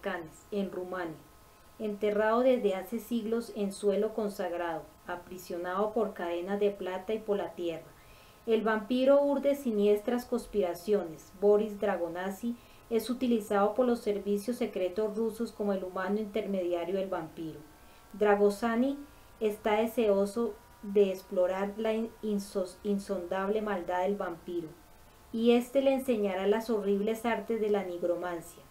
Balcanes, en Rumania, enterrado desde hace siglos en suelo consagrado, aprisionado por cadenas de plata y por la tierra. El vampiro urde siniestras conspiraciones. Boris Dragonasi es utilizado por los servicios secretos rusos como el humano intermediario del vampiro. Dragosani está deseoso de explorar la insondable maldad del vampiro, y éste le enseñará las horribles artes de la nigromancia,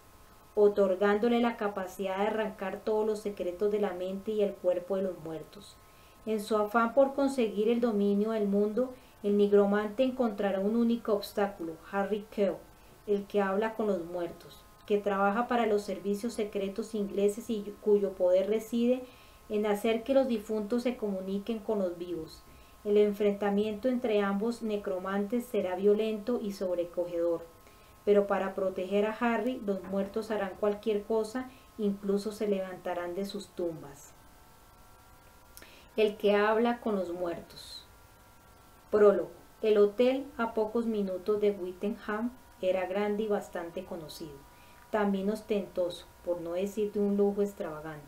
otorgándole la capacidad de arrancar todos los secretos de la mente y el cuerpo de los muertos. En su afán por conseguir el dominio del mundo, el nigromante encontrará un único obstáculo: Harry Keogh, el que habla con los muertos, que trabaja para los servicios secretos ingleses y cuyo poder reside en hacer que los difuntos se comuniquen con los vivos. El enfrentamiento entre ambos necromantes será violento y sobrecogedor, pero para proteger a Harry, los muertos harán cualquier cosa, incluso se levantarán de sus tumbas. El que habla con los muertos. Prólogo. El hotel, a pocos minutos de Wittenham, era grande y bastante conocido, también ostentoso, por no decir de un lujo extravagante.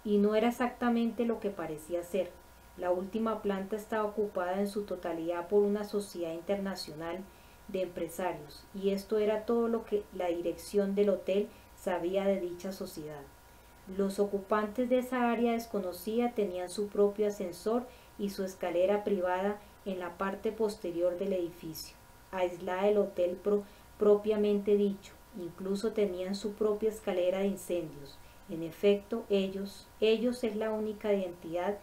Y no era exactamente lo que parecía ser. La última planta estaba ocupada en su totalidad por una sociedad internacional de empresarios, y esto era todo lo que la dirección del hotel sabía de dicha sociedad. Los ocupantes de esa área desconocida tenían su propio ascensor y su escalera privada en la parte posterior del edificio, aislada del hotel propiamente dicho. Incluso tenían su propia escalera de incendios. En efecto, ellos es la única identidad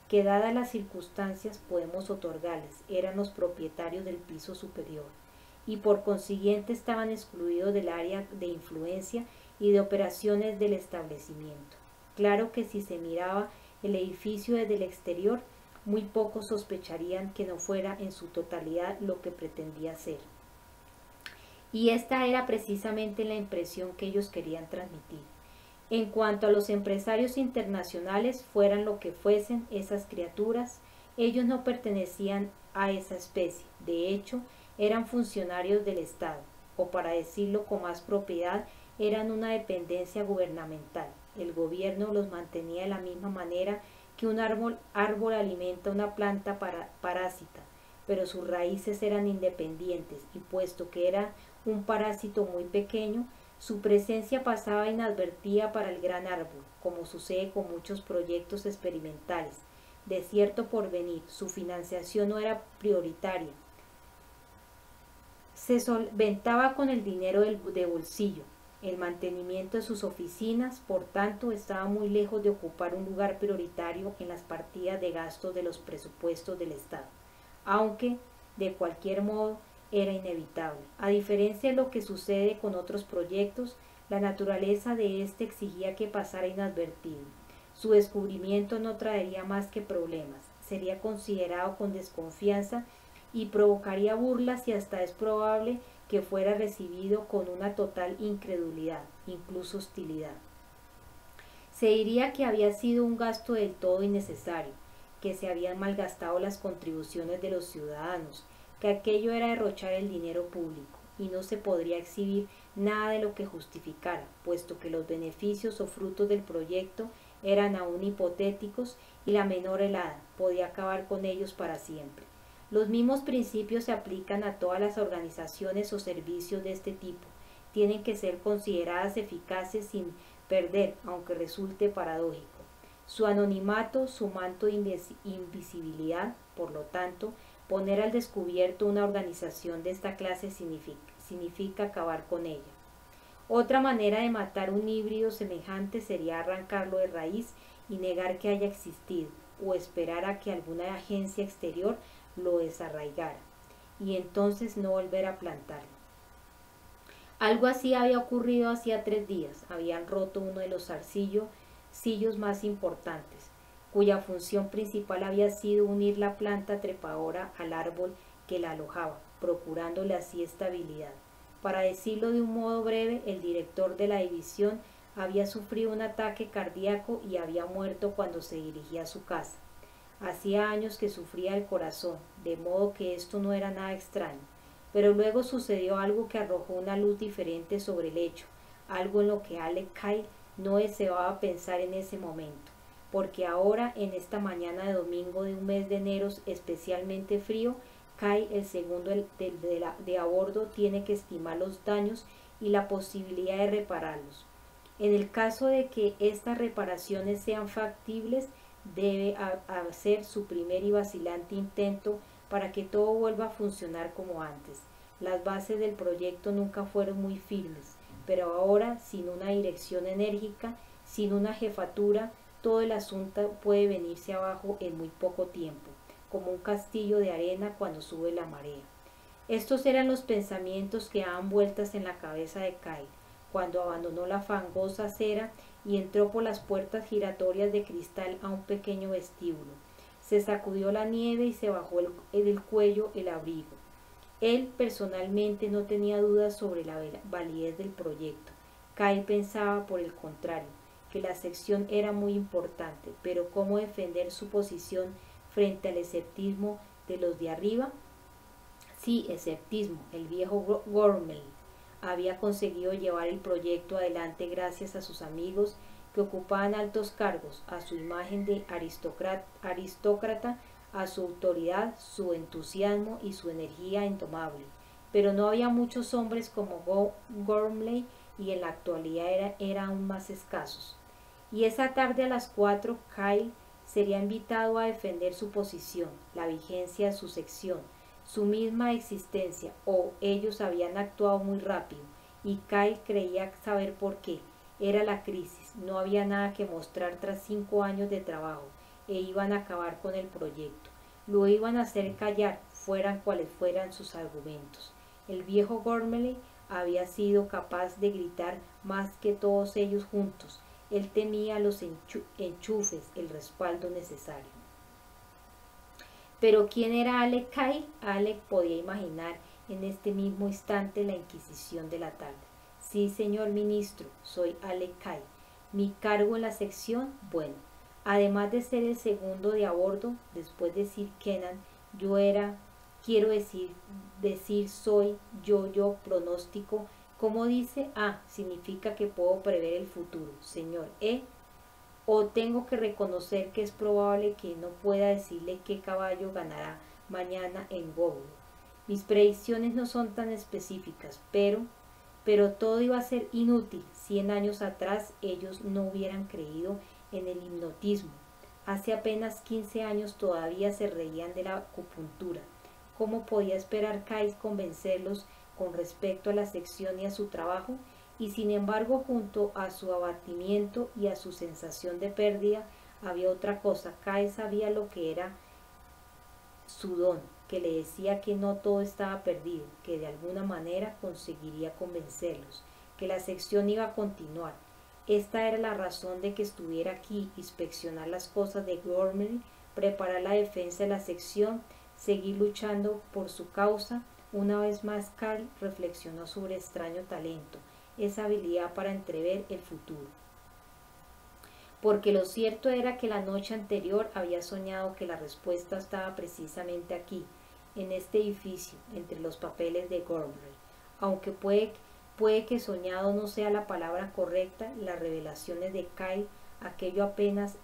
que, dadas las circunstancias, podemos otorgarles. Eran los propietarios del piso superior, y por consiguiente estaban excluidos del área de influencia y de operaciones del establecimiento. Claro que si se miraba el edificio desde el exterior, muy pocos sospecharían que no fuera en su totalidad lo que pretendía ser. Y esta era precisamente la impresión que ellos querían transmitir. En cuanto a los empresarios internacionales, fueran lo que fuesen esas criaturas, ellos no pertenecían a esa especie. De hecho, eran funcionarios del Estado, o para decirlo con más propiedad, eran una dependencia gubernamental. El gobierno los mantenía de la misma manera que un árbol alimenta una planta parásita, pero sus raíces eran independientes, y puesto que era un parásito muy pequeño, su presencia pasaba inadvertida para el gran árbol, como sucede con muchos proyectos experimentales de cierto porvenir. Su financiación no era prioritaria, se solventaba con el dinero de bolsillo. El mantenimiento de sus oficinas, por tanto, estaba muy lejos de ocupar un lugar prioritario en las partidas de gastos de los presupuestos del Estado, aunque, de cualquier modo, era inevitable. A diferencia de lo que sucede con otros proyectos, la naturaleza de éste exigía que pasara inadvertido. Su descubrimiento no traería más que problemas, sería considerado con desconfianza y provocaría burlas, y hasta es probable que fuera recibido con una total incredulidad, incluso hostilidad. Se diría que había sido un gasto del todo innecesario, que se habían malgastado las contribuciones de los ciudadanos, que aquello era derrochar el dinero público, y no se podría exhibir nada de lo que justificara, puesto que los beneficios o frutos del proyecto eran aún hipotéticos, y la menor helada podía acabar con ellos para siempre. Los mismos principios se aplican a todas las organizaciones o servicios de este tipo. Tienen que ser consideradas eficaces sin perder, aunque resulte paradójico, su anonimato, su manto de invisibilidad. Por lo tanto, poner al descubierto una organización de esta clase significa acabar con ella. Otra manera de matar un híbrido semejante sería arrancarlo de raíz y negar que haya existido, o esperar a que alguna agencia exterior lo desarraigara, y entonces no volver a plantarlo. Algo así había ocurrido hacía 3 días. Habían roto uno de los zarcillos más importantes, cuya función principal había sido unir la planta trepadora al árbol que la alojaba, procurándole así estabilidad. Para decirlo de un modo breve, el director de la división había sufrido un ataque cardíaco y había muerto cuando se dirigía a su casa. Hacía años que sufría el corazón, de modo que esto no era nada extraño, pero luego sucedió algo que arrojó una luz diferente sobre el hecho. algo en lo que Alec Kyle no deseaba pensar en ese momento, porque ahora, en esta mañana de domingo de un mes de enero especialmente frío, Kyle, el segundo de a bordo, tiene que estimar los daños y la posibilidad de repararlos. En el caso de que estas reparaciones sean factibles, debe hacer su primer y vacilante intento para que todo vuelva a funcionar como antes. Las bases del proyecto nunca fueron muy firmes, pero ahora, sin una dirección enérgica, sin una jefatura, todo el asunto puede venirse abajo en muy poco tiempo, como un castillo de arena cuando sube la marea. Estos eran los pensamientos que daban vueltas en la cabeza de Kyle, cuando abandonó la fangosa acera y entró por las puertas giratorias de cristal a un pequeño vestíbulo. Se sacudió la nieve y se bajó del cuello el abrigo. Él personalmente no tenía dudas sobre la validez del proyecto. Kyle pensaba, por el contrario, que la sección era muy importante, pero ¿cómo defender su posición frente al escepticismo de los de arriba? Sí, escepticismo. El viejo Gormley había conseguido llevar el proyecto adelante gracias a sus amigos que ocupaban altos cargos, a su imagen de aristócrata, a su autoridad, su entusiasmo y su energía indomable. Pero no había muchos hombres como Gormley y en la actualidad eran aún más escasos. Y esa tarde a las 4, Kyle sería invitado a defender su posición, la vigencia de su sección, su misma existencia, o ellos habían actuado muy rápido, y Kyle creía saber por qué. Era la crisis, no había nada que mostrar tras 5 años de trabajo, e iban a acabar con el proyecto. Lo iban a hacer callar, fueran cuales fueran sus argumentos. El viejo Gormley había sido capaz de gritar más que todos ellos juntos. Él tenía los enchufes, el respaldo necesario. Pero ¿quién era Alec Kyle? Alec podía imaginar en este mismo instante la inquisición de la tarde. Sí, señor ministro, soy Alec Kyle. Mi cargo en la sección, bueno, además de ser el segundo de a bordo, después de Sir Kenan, yo era, quiero decir soy, yo, pronóstico. ¿Cómo dice? Significa que puedo prever el futuro, señor. O tengo que reconocer que es probable que no pueda decirle qué caballo ganará mañana en Gould. Mis predicciones no son tan específicas, pero todo iba a ser inútil. 100 años atrás ellos no hubieran creído en el hipnotismo. Hace apenas 15 años todavía se reían de la acupuntura. ¿Cómo podía esperar Kyle convencerlos con respecto a la sección y a su trabajo? Y sin embargo, junto a su abatimiento y a su sensación de pérdida, había otra cosa. Kyle sabía lo que era su don, que le decía que no todo estaba perdido, que de alguna manera conseguiría convencerlos, que la sección iba a continuar. Esta era la razón de que estuviera aquí: inspeccionar las cosas de Gormley, preparar la defensa de la sección, seguir luchando por su causa. Una vez más Kyle reflexionó sobre extraño talento, esa habilidad para entrever el futuro. Porque lo cierto era que la noche anterior había soñado que la respuesta estaba precisamente aquí, en este edificio, entre los papeles de Gormley. Aunque puede que soñado no sea la palabra correcta, las revelaciones de Kyle, aquello apenas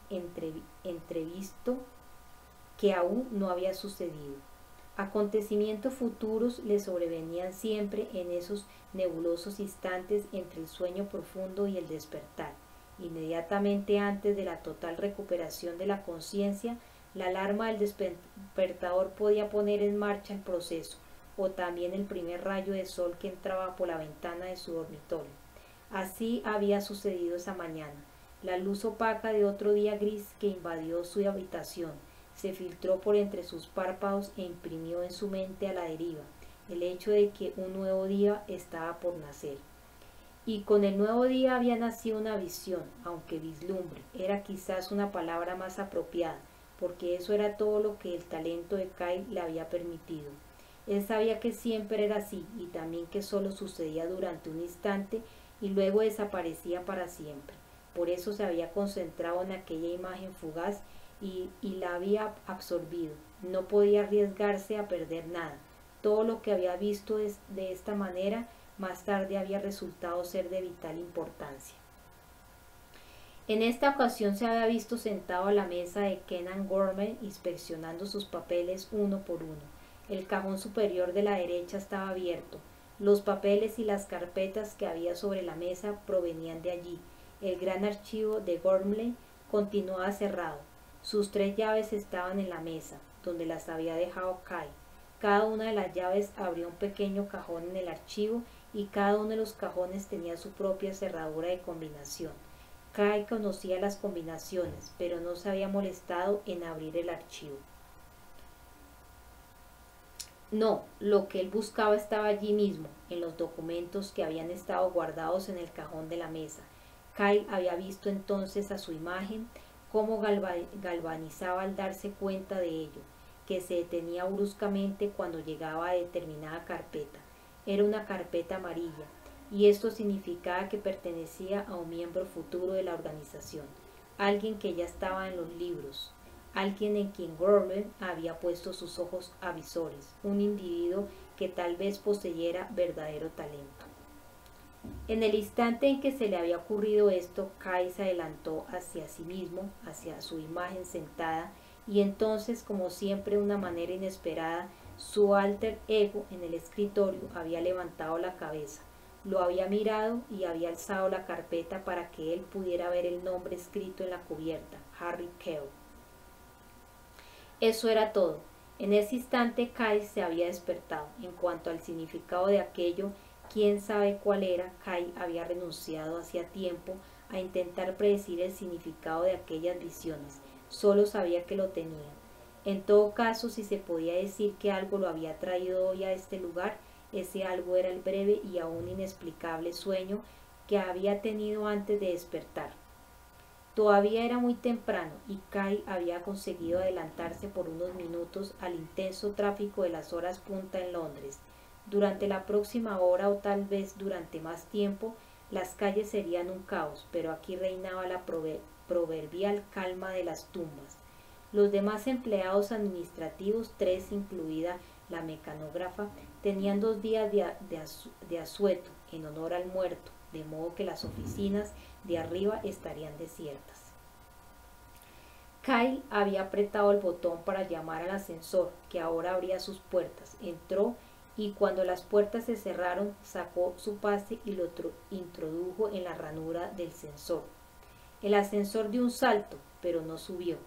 entrevisto que aún no había sucedido. Acontecimientos futuros le sobrevenían siempre en esos nebulosos instantes entre el sueño profundo y el despertar. Inmediatamente antes de la total recuperación de la conciencia, la alarma del despertador podía poner en marcha el proceso, o también el primer rayo de sol que entraba por la ventana de su dormitorio. Así había sucedido esa mañana. La luz opaca de otro día gris que invadió su habitación se filtró por entre sus párpados e imprimió en su mente a la deriva el hecho de que un nuevo día estaba por nacer. Y con el nuevo día había nacido una visión, aunque vislumbre era quizás una palabra más apropiada, porque eso era todo lo que el talento de Kyle le había permitido. Él sabía que siempre era así, y también que solo sucedía durante un instante y luego desaparecía para siempre. Por eso se había concentrado en aquella imagen fugaz y la había absorbido. No podía arriesgarse a perder nada. Todo lo que había visto de esta manera más tarde había resultado ser de vital importancia. En esta ocasión se había visto sentado a la mesa de Kenan Gorman inspeccionando sus papeles uno por uno. El cajón superior de la derecha estaba abierto. Los papeles y las carpetas que había sobre la mesa provenían de allí. El gran archivo de Gormley continuaba cerrado. Sus 3 llaves estaban en la mesa, donde las había dejado Kay. Cada una de las llaves abría un pequeño cajón en el archivo y cada uno de los cajones tenía su propia cerradura de combinación. Kay conocía las combinaciones, pero no se había molestado en abrir el archivo. No, lo que él buscaba estaba allí mismo, en los documentos que habían estado guardados en el cajón de la mesa. Kay había visto entonces a su imagen cómo galvanizaba al darse cuenta de ello, que se detenía bruscamente cuando llegaba a determinada carpeta. Era una carpeta amarilla, y esto significaba que pertenecía a un miembro futuro de la organización, alguien que ya estaba en los libros, alguien en quien Gorman había puesto sus ojos avisores, un individuo que tal vez poseyera verdadero talento. En el instante en que se le había ocurrido esto, Kay se adelantó hacia sí mismo, hacia su imagen sentada, y entonces, como siempre de una manera inesperada, su alter ego en el escritorio había levantado la cabeza, lo había mirado y había alzado la carpeta para que él pudiera ver el nombre escrito en la cubierta, Harry Kell. Eso era todo. En ese instante Kay se había despertado. En cuanto al significado de aquello, quién sabe cuál era, Kay había renunciado hacía tiempo a intentar predecir el significado de aquellas visiones. Solo sabía que lo tenía. En todo caso, si se podía decir que algo lo había traído hoy a este lugar, ese algo era el breve y aún inexplicable sueño que había tenido antes de despertar. Todavía era muy temprano y Kay había conseguido adelantarse por unos minutos al intenso tráfico de las horas punta en Londres. Durante la próxima hora o tal vez durante más tiempo, las calles serían un caos, pero aquí reinaba la proverbial calma de las tumbas. Los demás empleados administrativos, 3 incluida la mecanógrafa, tenían 2 días de asueto en honor al muerto, de modo que las oficinas de arriba estarían desiertas. Kay había apretado el botón para llamar al ascensor, que ahora abría sus puertas. Entró y cuando las puertas se cerraron, sacó su pase y lo introdujo en la ranura del ascensor. El ascensor dio un salto, pero no subió.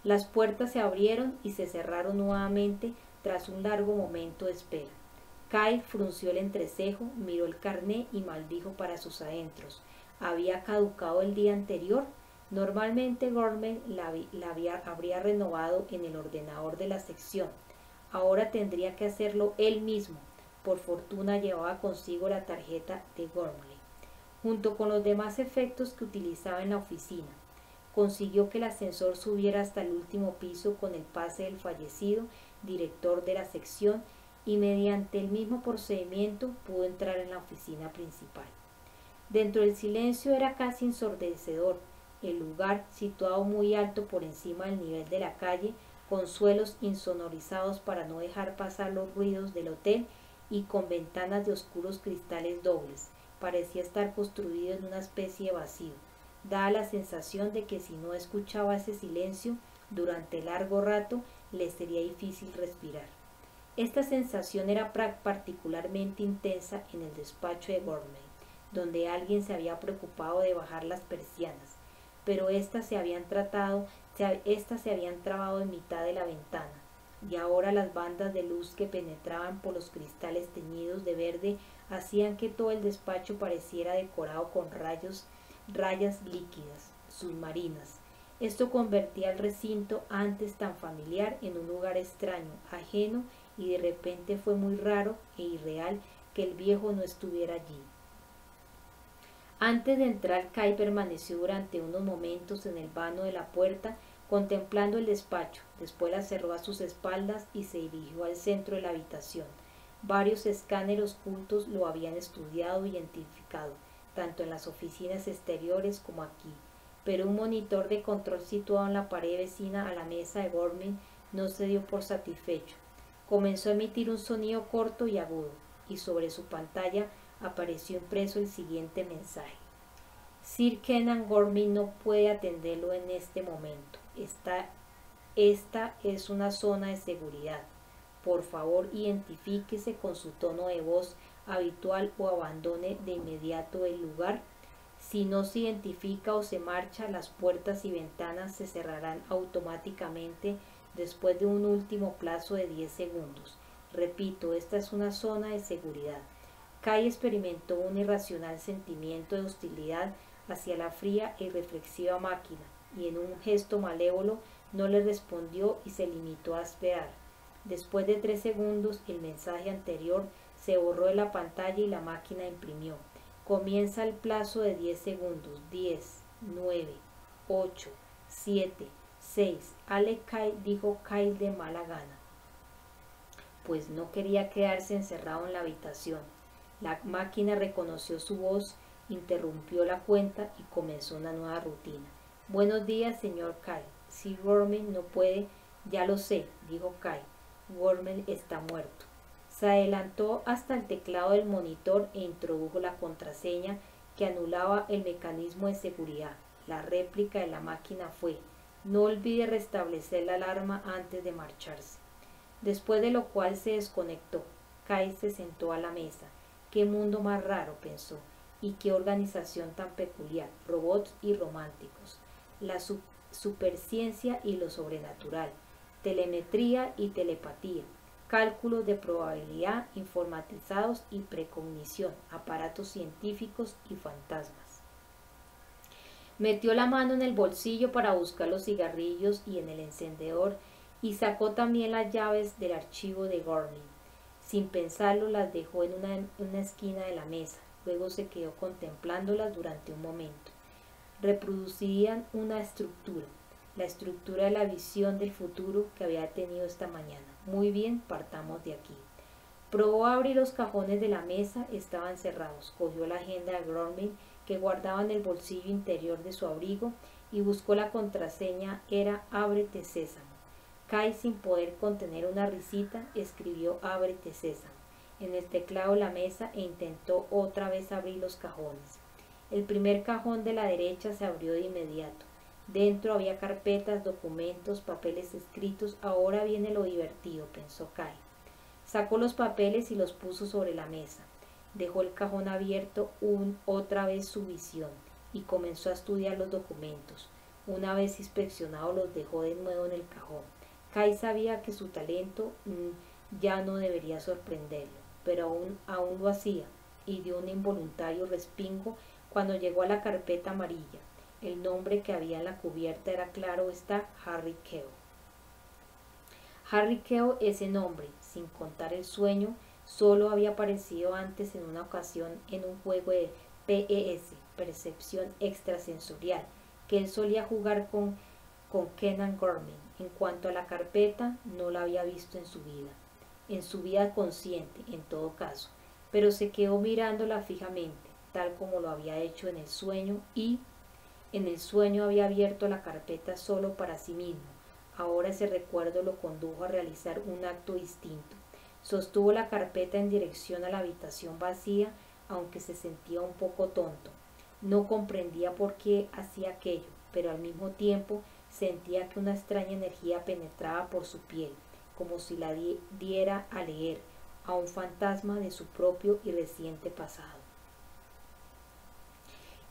Las puertas se abrieron y se cerraron nuevamente tras un largo momento de espera. Kay frunció el entrecejo, miró el carné y maldijo para sus adentros. ¿Había caducado el día anterior? Normalmente Gorman habría renovado en el ordenador de la sección. Ahora tendría que hacerlo él mismo. Por fortuna llevaba consigo la tarjeta de Gormley, junto con los demás efectos que utilizaba en la oficina. Consiguió que el ascensor subiera hasta el último piso con el pase del fallecido director de la sección y mediante el mismo procedimiento pudo entrar en la oficina principal. Dentro del silencio era casi ensordecedor. El lugar, situado muy alto por encima del nivel de la calle, con suelos insonorizados para no dejar pasar los ruidos del hotel y con ventanas de oscuros cristales dobles, parecía estar construido en una especie de vacío. Daba la sensación de que si no escuchaba ese silencio durante largo rato, le sería difícil respirar. Esta sensación era particularmente intensa en el despacho de Gormley, donde alguien se había preocupado de bajar las persianas, pero éstas se habían trabado en mitad de la ventana, y ahora las bandas de luz que penetraban por los cristales teñidos de verde hacían que todo el despacho pareciera decorado con rayas líquidas, submarinas. Esto convertía el recinto antes tan familiar en un lugar extraño, ajeno, y de repente fue muy raro e irreal que el viejo no estuviera allí. Antes de entrar, Kay permaneció durante unos momentos en el vano de la puerta, contemplando el despacho. Después la cerró a sus espaldas y se dirigió al centro de la habitación. Varios escáneres ocultos lo habían estudiado y identificado, tanto en las oficinas exteriores como aquí, pero un monitor de control situado en la pared vecina a la mesa de Gorman no se dio por satisfecho. Comenzó a emitir un sonido corto y agudo, y sobre su pantalla apareció impreso el siguiente mensaje: Sir Kenan Gormin no puede atenderlo en este momento. Esta es una zona de seguridad. Por favor, identifíquese con su tono de voz habitual o abandone de inmediato el lugar. Si no se identifica o se marcha, las puertas y ventanas se cerrarán automáticamente después de un último plazo de 10 segundos. Repito, esta es una zona de seguridad. Kai experimentó un irracional sentimiento de hostilidad hacia la fría y reflexiva máquina, y en un gesto malévolo no le respondió y se limitó a esperar. Después de 3 segundos, el mensaje anterior se borró de la pantalla y la máquina imprimió: comienza el plazo de 10 segundos. 10, 9, 8, 7, 6. Alec Kyle, dijo Kyle de mala gana, pues no quería quedarse encerrado en la habitación. La máquina reconoció su voz, interrumpió la cuenta y comenzó una nueva rutina. Buenos días, señor Kyle. Sir Gormin no puede. Ya lo sé, dijo Kyle. Gormin está muerto. Se adelantó hasta el teclado del monitor e introdujo la contraseña que anulaba el mecanismo de seguridad. La réplica de la máquina fue: no olvide restablecer la alarma antes de marcharse. Después de lo cual se desconectó. Kyle se sentó a la mesa. Qué mundo más raro, pensó, y qué organización tan peculiar, robots y románticos, la superciencia y lo sobrenatural, telemetría y telepatía, cálculos de probabilidad informatizados y precognición, aparatos científicos y fantasmas. Metió la mano en el bolsillo para buscar los cigarrillos y en el encendedor, y sacó también las llaves del archivo de Gormin. Sin pensarlo, las dejó en una esquina de la mesa. Luego se quedó contemplándolas durante un momento. Reproducían una estructura, la estructura de la visión del futuro que había tenido esta mañana. Muy bien, partamos de aquí. Probó a abrir los cajones de la mesa, estaban cerrados. Cogió la agenda de Gormin que guardaba en el bolsillo interior de su abrigo y buscó la contraseña. Era ábrete sésamo. Kai, sin poder contener una risita, escribió ábrete sésamo en el teclado de la mesa e intentó otra vez abrir los cajones. El primer cajón de la derecha se abrió de inmediato. Dentro había carpetas, documentos, papeles escritos. Ahora viene lo divertido, pensó Kai. Sacó los papeles y los puso sobre la mesa. Dejó el cajón abierto otra vez su visión y comenzó a estudiar los documentos. Una vez inspeccionados los dejó de nuevo en el cajón. Kai sabía que su talento ya no debería sorprenderlo, pero aún lo hacía, y dio un involuntario respingo cuando llegó a la carpeta amarilla. El nombre que había en la cubierta era, claro está, Harry Keo. Harry Keo, ese nombre, sin contar el sueño, solo había aparecido antes en una ocasión en un juego de PES, percepción extrasensorial, que él solía jugar con Kenan Gormin. En cuanto a la carpeta, no la había visto en su vida consciente, en todo caso, pero se quedó mirándola fijamente, tal como lo había hecho en el sueño, y en el sueño había abierto la carpeta solo para sí mismo. Ahora ese recuerdo lo condujo a realizar un acto distinto. Sostuvo la carpeta en dirección a la habitación vacía, aunque se sentía un poco tonto. No comprendía por qué hacía aquello, pero al mismo tiempo sentía que una extraña energía penetraba por su piel, como si la diera a leer a un fantasma de su propio y reciente pasado.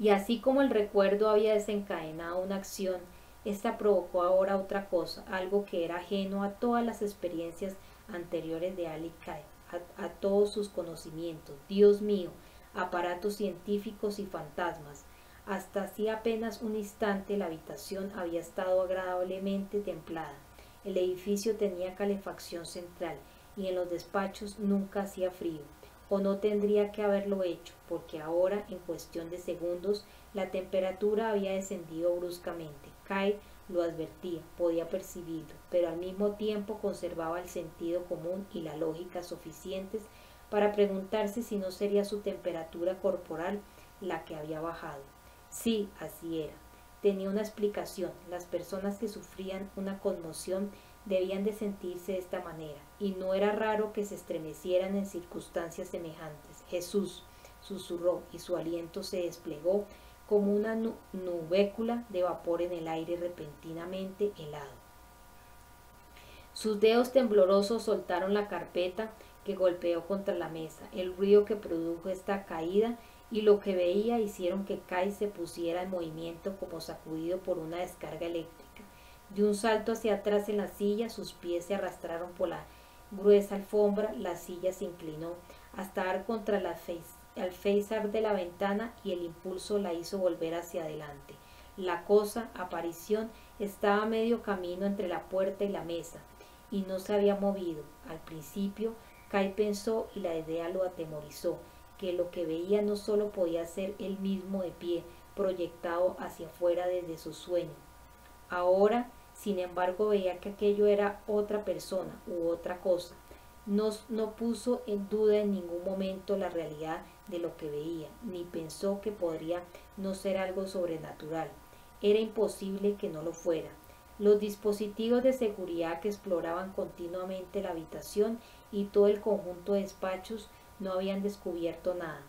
Y así como el recuerdo había desencadenado una acción, esta provocó ahora otra cosa, algo que era ajeno a todas las experiencias anteriores de Alec Kyle, a todos sus conocimientos. Dios mío, aparatos científicos y fantasmas. Hasta hacía apenas un instante la habitación había estado agradablemente templada. El edificio tenía calefacción central y en los despachos nunca hacía frío, o no tendría que haberlo hecho, porque ahora, en cuestión de segundos, la temperatura había descendido bruscamente. Kyle lo advertía, podía percibirlo, pero al mismo tiempo conservaba el sentido común y la lógica suficientes para preguntarse si no sería su temperatura corporal la que había bajado. Sí, así era. Tenía una explicación. Las personas que sufrían una conmoción debían de sentirse de esta manera, y no era raro que se estremecieran en circunstancias semejantes. Jesús, susurró, y su aliento se desplegó como una nubécula de vapor en el aire repentinamente helado. Sus dedos temblorosos soltaron la carpeta que golpeó contra la mesa. El ruido que produjo esta caída y lo que veía hicieron que Kai se pusiera en movimiento como sacudido por una descarga eléctrica. De un salto hacia atrás en la silla, sus pies se arrastraron por la gruesa alfombra, la silla se inclinó hasta dar contra el alféizar de la ventana y el impulso la hizo volver hacia adelante. La cosa, aparición, estaba a medio camino entre la puerta y la mesa, y no se había movido. Al principio, Kai pensó, y la idea lo atemorizó, que lo que veía no solo podía ser él mismo de pie, proyectado hacia afuera desde su sueño. Ahora, sin embargo, veía que aquello era otra persona u otra cosa. No puso en duda en ningún momento la realidad de lo que veía, ni pensó que podría no ser algo sobrenatural. Era imposible que no lo fuera. Los dispositivos de seguridad que exploraban continuamente la habitación y todo el conjunto de despachos no habían descubierto nada.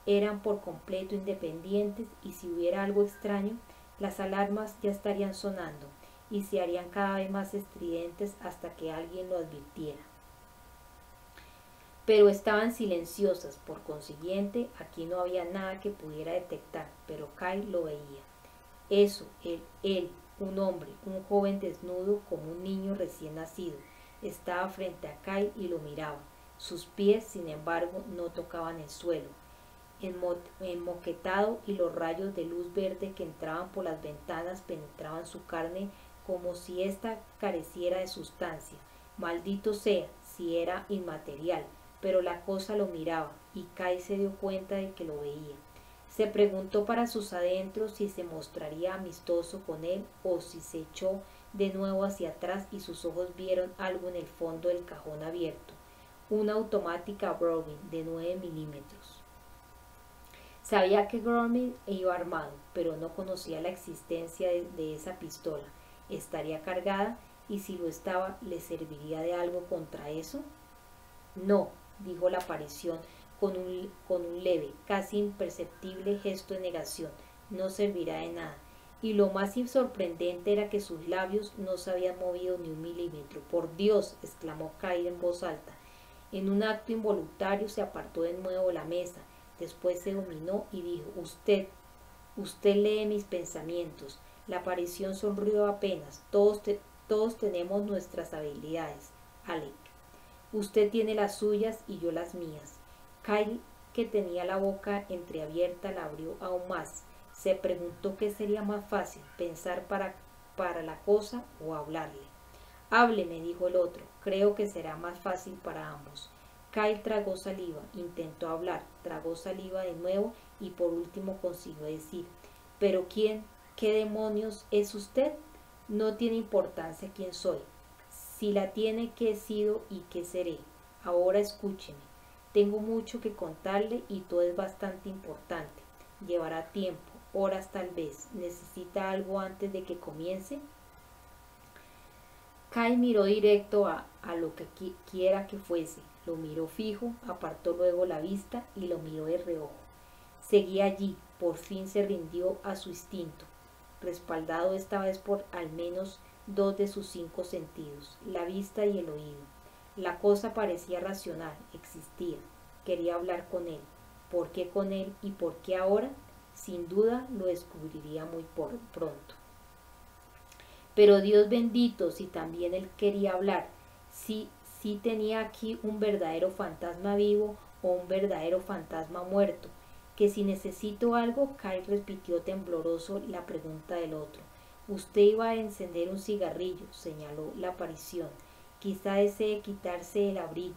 Eran por completo independientes y si hubiera algo extraño, las alarmas ya estarían sonando y se harían cada vez más estridentes hasta que alguien lo advirtiera. Pero estaban silenciosas, por consiguiente, aquí no había nada que pudiera detectar, pero Kai lo veía. Eso, él, un hombre, un joven desnudo como un niño recién nacido, estaba frente a Kai y lo miraba. Sus pies, sin embargo, no tocaban el suelo, enmoquetado, y los rayos de luz verde que entraban por las ventanas penetraban su carne como si ésta careciera de sustancia. Maldito sea, si era inmaterial, pero la cosa lo miraba, y Kai se dio cuenta de que lo veía. Se preguntó para sus adentros si se mostraría amistoso con él o si se echó de nuevo hacia atrás y sus ojos vieron algo en el fondo del cajón abierto, una automática Browning de 9 milímetros. Sabía que Gromit iba armado, pero no conocía la existencia de esa pistola. ¿Estaría cargada? Y si lo estaba, ¿le serviría de algo contra eso? No, dijo la aparición con un leve, casi imperceptible gesto de negación. No servirá de nada. Y lo más sorprendente era que sus labios no se habían movido ni un milímetro. ¡Por Dios!, exclamó Kai en voz alta. En un acto involuntario se apartó de nuevo de la mesa. Después se dominó y dijo: Usted lee mis pensamientos. La aparición sonrió apenas. Todos tenemos nuestras habilidades, Alec. Usted tiene las suyas y yo las mías. Kai, que tenía la boca entreabierta, la abrió aún más. Se preguntó qué sería más fácil, pensar para la cosa o hablarle. Hábleme, dijo el otro. Creo que será más fácil para ambos. Kai tragó saliva, intentó hablar, tragó saliva de nuevo y por último consiguió decir: ¿Pero quién, qué demonios es usted? No tiene importancia quién soy. Si la tiene, qué he sido y qué seré. Ahora escúcheme. Tengo mucho que contarle y todo es bastante importante. Llevará tiempo, horas tal vez. ¿Necesita algo antes de que comience? Kai miró directo a lo que quiera que fuese. Lo miró fijo, apartó luego la vista y lo miró de reojo. Seguía allí, por fin se rindió a su instinto, respaldado esta vez por al menos 2 de sus 5 sentidos, la vista y el oído. La cosa parecía racional, existía. Quería hablar con él. ¿Por qué con él y por qué ahora? Sin duda lo descubriría muy pronto. Pero Dios bendito, si también él quería hablar, si tenía aquí un verdadero fantasma vivo o un verdadero fantasma muerto, que si necesito algo. Kai repitió tembloroso la pregunta del otro. Usted iba a encender un cigarrillo, señaló la aparición. Quizá desee quitarse el abrigo,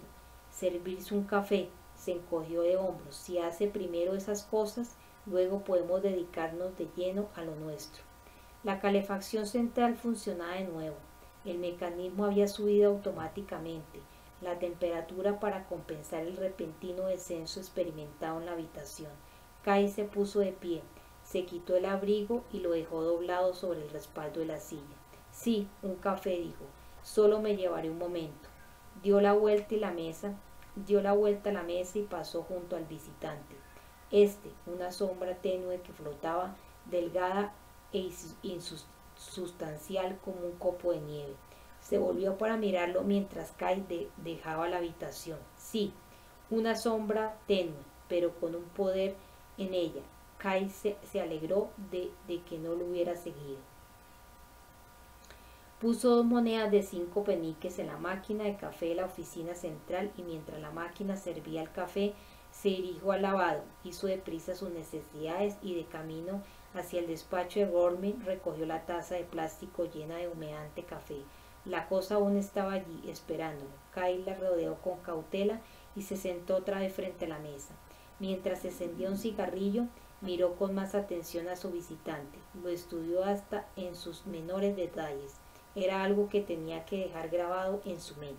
servirse un café. Se encogió de hombros. Si hace primero esas cosas, luego podemos dedicarnos de lleno a lo nuestro. La calefacción central funcionaba de nuevo. El mecanismo había subido automáticamente la temperatura para compensar el repentino descenso experimentado en la habitación. Kai se puso de pie, se quitó el abrigo y lo dejó doblado sobre el respaldo de la silla. Sí, un café, dijo. Solo me llevaré un momento. Dio la vuelta a la mesa y pasó junto al visitante. una sombra tenue que flotaba, delgada e insustancial como un copo de nieve. Se volvió para mirarlo mientras Kai dejaba la habitación. Sí, una sombra tenue, pero con un poder en ella. Kai se alegró de que no lo hubiera seguido. Puso 2 monedas de 5 peniques en la máquina de café de la oficina central y mientras la máquina servía el café, se dirigió al lavado, hizo deprisa sus necesidades y de camino hacia el despacho de Gorman recogió la taza de plástico llena de humeante café. La cosa aún estaba allí, esperándolo. Kai la rodeó con cautela y se sentó otra vez frente a la mesa. Mientras se encendía un cigarrillo, miró con más atención a su visitante. Lo estudió hasta en sus menores detalles. Era algo que tenía que dejar grabado en su mente.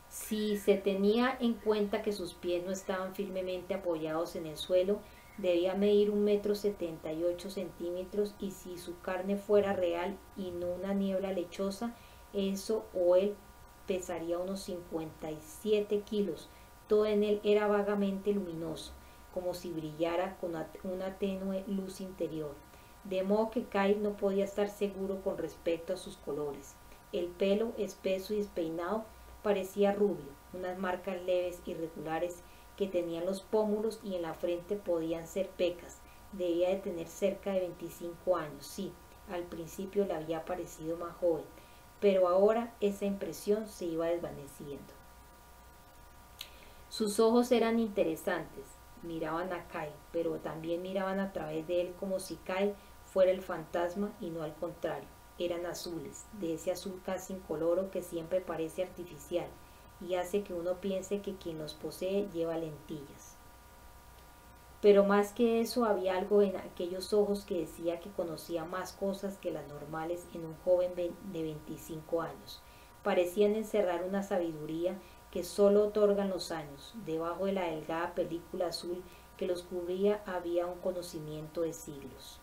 Si se tenía en cuenta que sus pies no estaban firmemente apoyados en el suelo, debía medir 1,78 m y si su carne fuera real y no una niebla lechosa, eso o él pesaría unos 57 kilos. Todo en él era vagamente luminoso, como si brillara con una tenue luz interior. De modo que Kai no podía estar seguro con respecto a sus colores. El pelo, espeso y despeinado, parecía rubio. Unas marcas leves, irregulares, que tenían los pómulos y en la frente podían ser pecas. Debía de tener cerca de 25 años. Sí, al principio le había parecido más joven, pero ahora esa impresión se iba desvaneciendo. Sus ojos eran interesantes. Miraban a Kai, pero también miraban a través de él como si Kai fuera el fantasma y no al contrario. Eran azules, de ese azul casi incoloro que siempre parece artificial y hace que uno piense que quien los posee lleva lentillas. Pero más que eso, había algo en aquellos ojos que decía que conocía más cosas que las normales en un joven de 25 años. Parecían encerrar una sabiduría que solo otorgan los años. Debajo de la delgada película azul que los cubría había un conocimiento de siglos.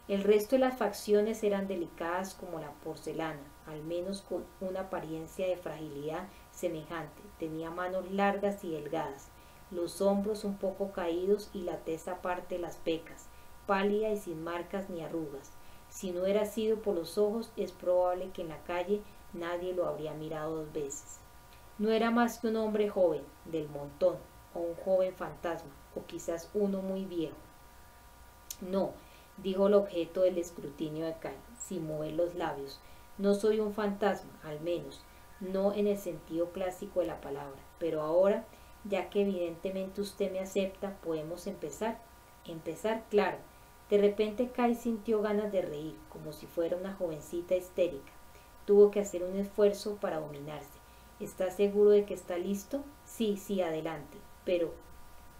El resto de las facciones eran delicadas como la porcelana, al menos con una apariencia de fragilidad semejante. Tenía manos largas y delgadas, los hombros un poco caídos y la tez aparte de las pecas, pálida y sin marcas ni arrugas. Si no hubiera sido por los ojos, es probable que en la calle nadie lo habría mirado 2 veces. No era más que un hombre joven, del montón, o un joven fantasma, o quizás uno muy viejo. No, dijo el objeto del escrutinio de Kai, sin mover los labios. No soy un fantasma, al menos, no en el sentido clásico de la palabra, pero ahora, ya que evidentemente usted me acepta, podemos empezar. Empezar, claro. De repente Kai sintió ganas de reír, como si fuera una jovencita histérica. Tuvo que hacer un esfuerzo para dominarse. ¿Está seguro de que está listo? Sí, adelante. Pero,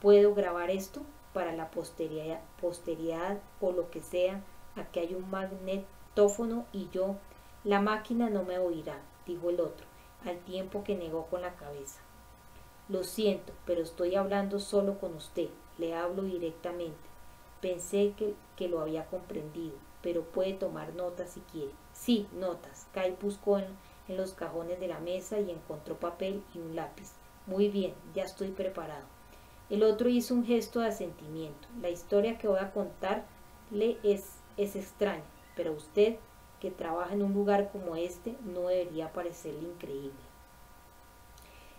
¿puedo grabar esto? Para la posteridad o lo que sea. Aquí hay un magnetófono y yo. La máquina no me oirá, dijo el otro, al tiempo que negó con la cabeza. Lo siento, pero estoy hablando solo con usted. Le hablo directamente. Pensé que lo había comprendido, pero puede tomar notas si quiere. Sí, notas. Kai buscó en los cajones de la mesa y encontró papel y un lápiz. Muy bien, ya estoy preparado. El otro hizo un gesto de asentimiento. La historia que voy a contarle es extraña, pero usted, que trabaja en un lugar como este, no debería parecerle increíble.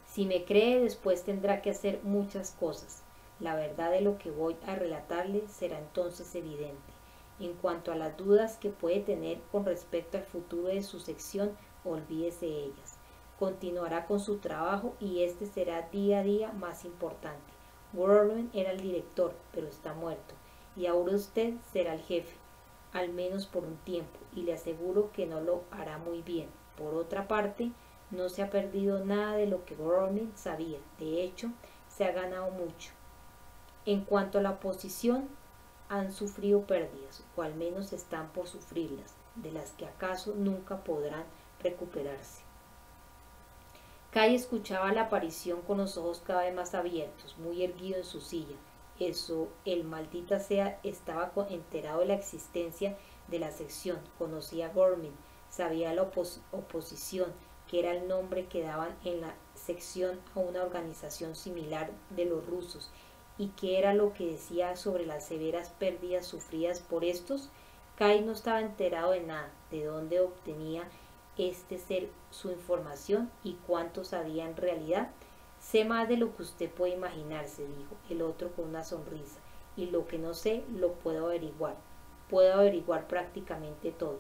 Si me cree, después tendrá que hacer muchas cosas. La verdad de lo que voy a relatarle será entonces evidente. En cuanto a las dudas que puede tener con respecto al futuro de su sección, olvídese de ellas. Continuará con su trabajo y este será día a día más importante. Gorman era el director, pero está muerto, y ahora usted será el jefe, al menos por un tiempo, y le aseguro que no lo hará muy bien. Por otra parte, no se ha perdido nada de lo que Gorman sabía. De hecho, se ha ganado mucho. En cuanto a la oposición, han sufrido pérdidas, o al menos están por sufrirlas, de las que acaso nunca podrán recuperarse. Kai escuchaba la aparición con los ojos cada vez más abiertos, muy erguido en su silla. El maldita sea, estaba enterado de la existencia de la sección, conocía a Gorman, sabía la oposición, que era el nombre que daban en la sección a una organización similar de los rusos, ¿Y qué era lo que decía sobre las severas pérdidas sufridas por estos? Kai no estaba enterado de nada, de dónde obtenía este ser su información y cuánto sabía en realidad. Sé más de lo que usted puede imaginarse, dijo el otro con una sonrisa, y lo que no sé lo puedo averiguar. Puedo averiguar prácticamente todo.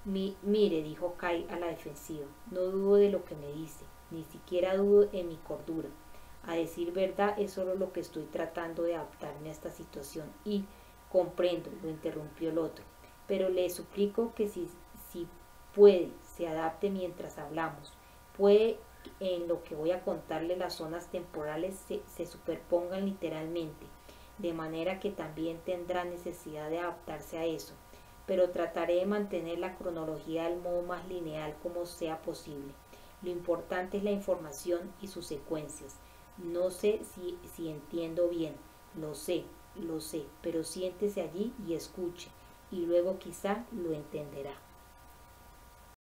Mire, dijo Kai a la defensiva, no dudo de lo que me dice, ni siquiera dudo en mi cordura. A decir verdad, es solo lo que estoy tratando de adaptarme a esta situación y comprendo, lo interrumpió el otro, pero le suplico que si puede, se adapte mientras hablamos. Puede en lo que voy a contarle las zonas temporales se superpongan literalmente, de manera que también tendrá necesidad de adaptarse a eso, pero trataré de mantener la cronología del modo más lineal como sea posible. Lo importante es la información y sus secuencias. No sé si entiendo bien, lo sé, pero siéntese allí y escuche, y luego quizá lo entenderá.